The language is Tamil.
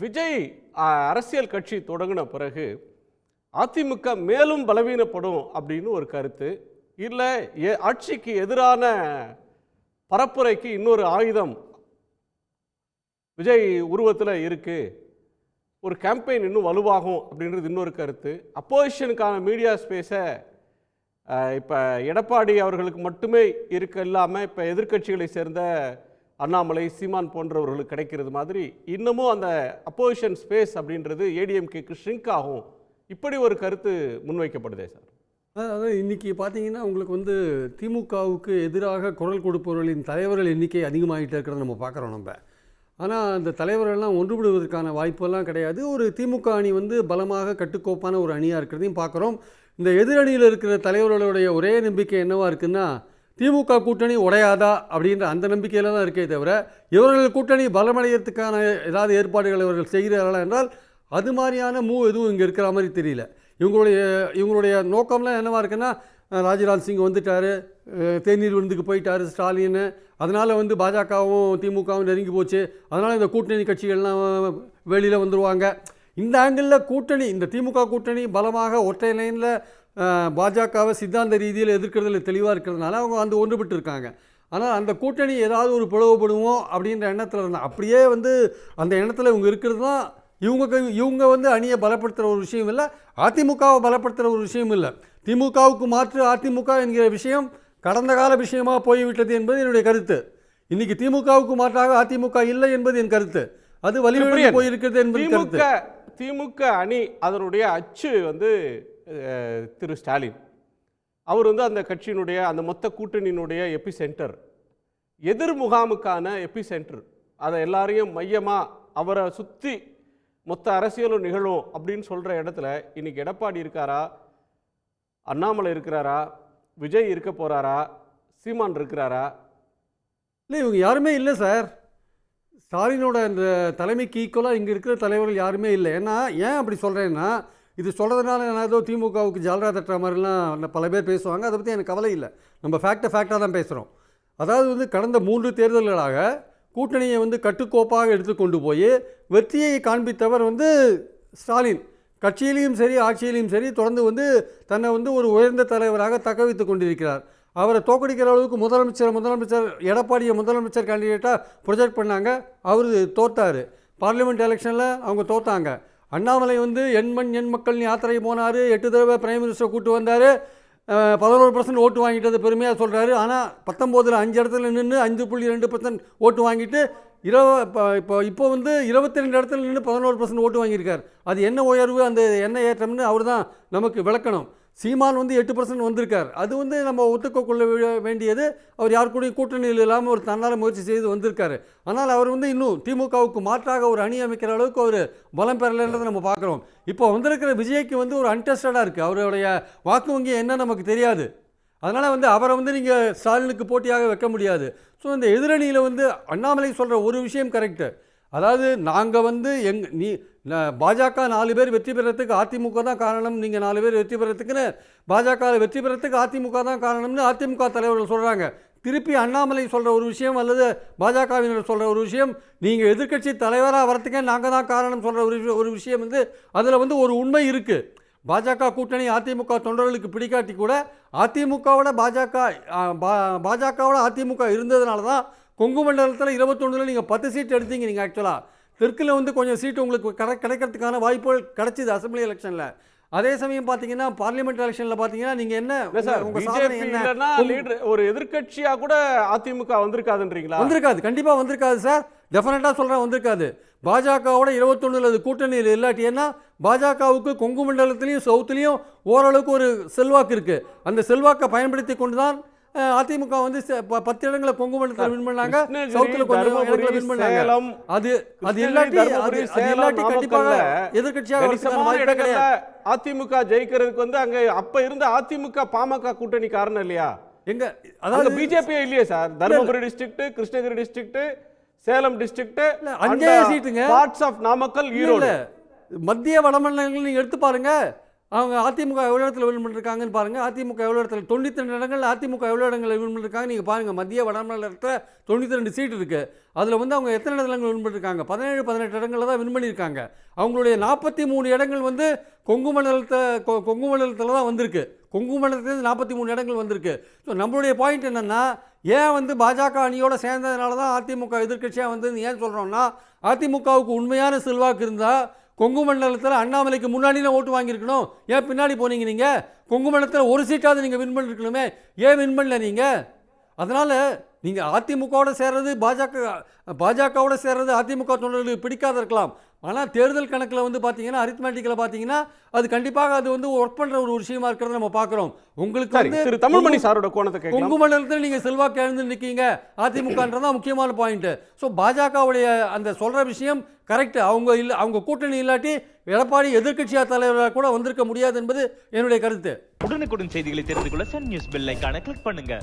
விஜய் அரசியல் கட்சி தொடங்கின பிறகு அதிமுக மேலும் பலவீனப்படும் அப்படின்னு ஒரு கருத்து. இல்லை ஆட்சிக்கு எதிரான பரப்புரைக்கு இன்னொரு ஆயுதம் விஜய் உருவத்தில் இருக்கு, ஒரு கேம்பெயின் இன்னும் வலுவாகும் அப்படின்றது இன்னொரு கருத்து. அப்போசிஷனுக்கான மீடியா ஸ்பேஸை இப்போ எடப்பாடி அவர்களுக்கு மட்டுமே இருக்க இல்லாமல் இப்போ எதிர்க்கட்சிகளை சேர்ந்த அண்ணாமலை, சீமான் போன்றவர்களுக்கு கிடைக்கிறது மாதிரி இன்னமும் அந்த அப்போசிஷன் ஸ்பேஸ் அப்படின்றது ஏடிஎம்கேக்கு ஷ்ரிங்க் ஆகும், இப்படி ஒரு கருத்து முன்வைக்கப்படுதே சார். அதாவது இன்றைக்கி பார்த்தீங்கன்னா உங்களுக்கு வந்து திமுகவுக்கு எதிராக குரல் கொடுப்பவர்களின் தலைவர்கள் எண்ணிக்கை அதிகமாகிட்டே இருக்கிறத நம்ம பார்க்குறோம் நம்ம. ஆனால் அந்த தலைவர்கள்லாம் ஒன்றுபடுவதற்கான வாய்ப்பெல்லாம் கிடையாது. ஒரு திமுக அணி வந்து பலமாக கட்டுக்கோப்பான ஒரு அணியாக இருக்கிறதையும் பார்க்குறோம். இந்த எதிரணியில் இருக்கிற தலைவர்களுடைய ஒரே நம்பிக்கை என்னவாக இருக்குன்னா, திமுக கூட்டணி உடையாதா அப்படின்ற அந்த நம்பிக்கையில் தான் இருக்கே தவிர, இவர்கள் கூட்டணி பலமடைகிறதுக்கான ஏதாவது ஏற்பாடுகள் இவர்கள் செய்கிறார்களா என்றால் அது மாதிரியான எதுவும் இங்கே இருக்கிற மாதிரி தெரியல. இவங்களுடைய நோக்கம்லாம் என்னவாக இருக்குன்னா, ராஜ்நாத் சிங் வந்துட்டார், தேநீர் விருந்துக்கு போயிட்டார் ஸ்டாலின், அதனால் வந்து பாஜகவும் திமுகவும் நெருங்கி போச்சு, அதனால் இந்த கூட்டணி கட்சிகள்லாம் வெளியில் வந்துடுவாங்க. இந்த ஆங்கிளில் கூட்டணி, இந்த திமுக கூட்டணி பலமாக ஒற்றை லைனில் பாஜகவை சித்தாந்த ரீதியில் எதிர்க்கிறதுல தெளிவாக இருக்கிறதுனால அவங்க வந்து ஒன்றுபட்டு இருக்காங்க. ஆனால் அந்த கூட்டணி ஏதாவது ஒரு பிளவுபடுவோம் அப்படின்ற எண்ணத்தில் இருந்தால், அப்படியே வந்து அந்த எண்ணத்தில் இவங்க இருக்கிறது தான் இவங்க வந்து அணியை பலப்படுத்துகிற ஒரு விஷயம் இல்லை, அதிமுகவை பலப்படுத்துகிற ஒரு விஷயம் இல்லை. திமுகவுக்கு மாற்று அதிமுக என்கிற விஷயம் கடந்த கால விஷயமாக போய்விட்டது என்பது என்னுடைய கருத்து. இன்றைக்கி திமுகவுக்கு மாற்றாக அதிமுக இல்லை என்பது என் கருத்து. அது வலிமையாக போயிருக்கிறது என்பது கருத்து. திமுக அணி அதனுடைய அச்சு வந்து திரு ஸ்டாலின் அவர் வந்து அந்த கட்சியினுடைய அந்த மொத்த கூட்டணியினுடைய எபி சென்டர், எதிர் முகாமுக்கான எபி சென்டர். அதை எல்லாரையும் மையமாக அவரை சுற்றி மொத்த அரசியலும் நிகழும் அப்படின்னு சொல்கிற இடத்துல இன்னைக்கு எடப்பாடி இருக்காரா, அண்ணாமலை இருக்கிறாரா, விஜய் இருக்க போகிறாரா, சீமான் இருக்கிறாரா? இல்லை, இவங்க யாருமே இல்லை சார். ஸ்டாலினோட இந்த தலைமைக்கு ஈக்குவலாக இங்கே இருக்கிற தலைவர்கள் யாருமே இல்லை. ஏன்னா ஏன் அப்படி சொல்கிறேன்னா, இது சொல்கிறதுனால நான் ஏதோ திமுகவுக்கு ஜாலரா தட்டுற மாதிரிலாம் பல பேர் பேசுவாங்க. அதை பற்றி எனக்கு கவலை இல்லை. நம்ம ஃபேக்டாக தான் பேசுகிறோம். அதாவது வந்து கடந்த 3 தேர்தல்களாக கூட்டணியை வந்து கட்டுக்கோப்பாக எடுத்துக்கொண்டு போய் வெற்றியை காண்பித்தவர் வந்து ஸ்டாலின். கட்சியிலையும் சரி ஆட்சியிலையும் சரி தொடர்ந்து வந்து தன்னை வந்து ஒரு உயர்ந்த தலைவராக தக்க வைத்து கொண்டிருக்கிறார். அவரை தோக்கடிக்கிற அளவுக்கு முதலமைச்சர் எடப்பாடியை முதலமைச்சர் கேண்டிடேட்டாக ப்ரொஜெக்ட் பண்ணாங்க. அவர் தோத்தார். பார்லிமெண்ட் எலெக்ஷனில் அவங்க தோத்தாங்க. அண்ணாமலை வந்து எண் மக்கள் யாத்திரை போனார், 8 தடவை பிரைம் மினிஸ்டரை கூப்பிட்டு வந்தார், 11% ஓட்டு வாங்கிட்டது பெருமையாக சொல்கிறாரு. ஆனால் 19ல் 5 இடத்துல நின்று 5.2% ஓட்டு வாங்கிட்டு இப்போ வந்து 22 இடத்துல நின்று 11% ஓட்டு வாங்கியிருக்கார். அது என்ன உயர்வு, அந்த என்ன ஏற்றம்னு அவர் தான் நமக்கு விளக்கணும். சீமான் வந்து 8% வந்திருக்கார். அது வந்து நம்ம ஒத்துக்கொள்ள வேண்டியது. அவர் யார் கூடயும் கூட்டணியில் இல்லாமல் ஒரு தன்னால் முயற்சி செய்து வந்திருக்காரு. ஆனால் அவர் வந்து இன்னும் திமுகவுக்கு மாற்றாக ஒரு அணி அமைக்கிற அளவுக்கு அவர் பலம் பெறலைன்றதை நம்ம பார்க்குறோம். இப்போ வந்திருக்கிற விஜய்க்கு வந்து ஒரு அன்டெஸ்டடாக இருக்குது. அவருடைய வாக்கு வங்கி என்ன நமக்கு தெரியாது. அதனால் வந்து அவரை வந்து நீங்கள் ஸ்டாலினுக்கு போட்டியாக வைக்க முடியாது. ஸோ இந்த எதிரணியில் வந்து அண்ணாமலை சொல்கிற ஒரு விஷயம் கரெக்டு. அதாவது நாங்கள் வந்து பாஜக 4 பேர் வெற்றி பெறத்துக்கு அதிமுக தான் காரணம், நீங்கள் 4 பேர் வெற்றி பெறத்துக்குன்னு பாஜகவில் வெற்றி பெறத்துக்கு அதிமுக தான் காரணம்னு அதிமுக தலைவர்கள் சொல்கிறாங்க. திருப்பி அண்ணாமலை சொல்கிற ஒரு விஷயம் அல்லது பாஜகவினர் சொல்கிற ஒரு விஷயம், நீங்கள் எதிர்க்கட்சி தலைவராக வரத்துக்கே நாங்கள் தான் காரணம் சொல்கிற ஒரு விஷயம் வந்து அதில் வந்து ஒரு உண்மை இருக்குது. பாஜக கூட்டணி அதிமுக தொண்டர்களுக்கு பிடிக்காட்டி கூட அதிமுகவோட பாஜகவோட அதிமுக இருந்ததுனால தான் கொங்கு மண்டலத்தில் 21 நீங்கள் 10 சீட் எடுத்தீங்க. நீங்கள் ஆக்சுவலாக தெற்கில் வந்து கொஞ்சம் சீட்டு உங்களுக்கு கிடைக்கிறதுக்கான வாய்ப்புகள் கிடைச்சிது அசம்பிளி எலெக்ஷனில். அதே சமயம் பார்த்தீங்கன்னா பார்லிமெண்ட் எலெக்ஷனில் பார்த்தீங்கன்னா நீங்கள் என்ன உங்கள் சாதனை என்ன, ஒரு எதிர்க்கட்சியாக கூட அதிமுக வந்திருக்காதுன்றீங்களா? வந்திருக்காது, கண்டிப்பாக வந்திருக்காது சார். டெஃபினட்டாக சொல்கிறேன், வந்திருக்காது. பாஜகவோட 21 கூட்டணியில் இல்லாட்டி ஏன்னா பாஜகவுக்கு கொங்கு மண்டலத்திலையும் சவுத்துலேயும் ஓரளவுக்கு ஒரு செல்வாக்கு இருக்குது. அந்த செல்வாக்கை பயன்படுத்தி கொண்டு தான் அதிமுக வந்து 10 இடங்களை கொங்கு மண்டலத்தில் வின் பண்ணாங்க, சவுத்தில் கொஞ்சம் இடங்களை வின் பண்ணாங்க. அது இல்லாட்டி கண்டிப்பாக எதிர்க்கட்சியாக அதிமுக ஜெயிக்கிறதுக்கு வந்து அங்க அப்ப இருந்த அதிமுக பாமக கூட்டணி காரணம் இல்லையா? எங்க அதாவது பிஜேபி இல்லையே sir. Dharmapuri district, Krishnagiri district, Salem district, 5 சீட்டுங்க. பார்ட்ஸ் ஆஃப் நாமக்கல், ஈரோடு, மத்திய வடமாநிலங்கள் நீங்க எடுத்து பாருங்க. அவங்க அதிமுக எவ்வளோ இடத்துல வின் பண்ணிருக்காங்கன்னு பாருங்கள். அதிமுக எவ்வளோ இடத்துல 92 இடங்கள், அதிமுக எவ்வளோ இடங்களில் வின் பண்ணிருக்காங்க நீங்கள் பாருங்கள். மத்திய வடமாநிலத்தில் 92 சீட் இருக்குது. அதில் வந்து அவங்க எத்தனை இடங்கள் வின் பண்ணிருக்காங்க? 17-18 இடங்களில் தான் வின் பண்ணியிருக்காங்க. அவங்களுடைய 43 இடங்கள் வந்து கொங்கு மண்டலத்தில் தான் வந்திருக்கு. கொங்கு மண்டலத்துலேருந்து 43 இடங்கள் வந்திருக்கு. ஸோ நம்மளுடைய பாயிண்ட் என்னென்னா, ஏன் வந்து பாஜக அணியோடு சேர்ந்ததுனால தான் அதிமுக எதிர்க்கட்சியாக வந்து ஏன் சொல்கிறோம்னா, அதிமுகவுக்கு உண்மையான செல்வாக்கு இருந்தால் கொங்கு மண்டலத்தில் அண்ணாமலைக்கு முன்னாடியில் ஓட்டு வாங்கியிருக்கணும். ஏன் பின்னாடி போனீங்க நீங்கள்? கொங்கு மண்டலத்தில் ஒரு சீட்டாவது நீங்கள் வின் பண்ணிருக்கணுமே, ஏன் வின் பண்ணல நீங்கள்? அதனால் நீங்கள் அதிமுகவோட சேர்றது பாஜகவோட சேர்றது அதிமுக தொண்டர்களுக்கு பிடிக்காத இருக்கலாம். ஆனால் தேர்தல் கணக்கில் வந்து பார்த்தீங்கன்னா, அரித்மேட்டிக்கில் பார்த்தீங்கன்னா அது கண்டிப்பாக அது வந்து ஒர்க் பண்ணுற ஒரு விஷயமா இருக்கிறத நம்ம பார்க்குறோம். உங்களுக்கு வந்து திரு தமிழ்மணி சாரோட கோணத்தை கேட்கலாம். கொங்கு மண்டலத்தில் நீங்கள் செல்வாக்கு இழந்து நிற்கீங்க அதிமுகன்றதான் முக்கியமான பாயிண்ட்டு. ஸோ பாஜகவுடைய அந்த சொல்கிற விஷயம் கரெக்டு. அவங்க கூட்டணி இல்லாட்டி எடப்பாடி எதிர்க்கட்சியாக தலைவராக கூட வந்திருக்க முடியாது என்பது என்னுடைய கருத்து. உடனுக்குடன் செய்திகளை தெரிந்து கொள்ள சன் நியூஸ் பெல் ஐகானை கிளிக் பண்ணுங்க.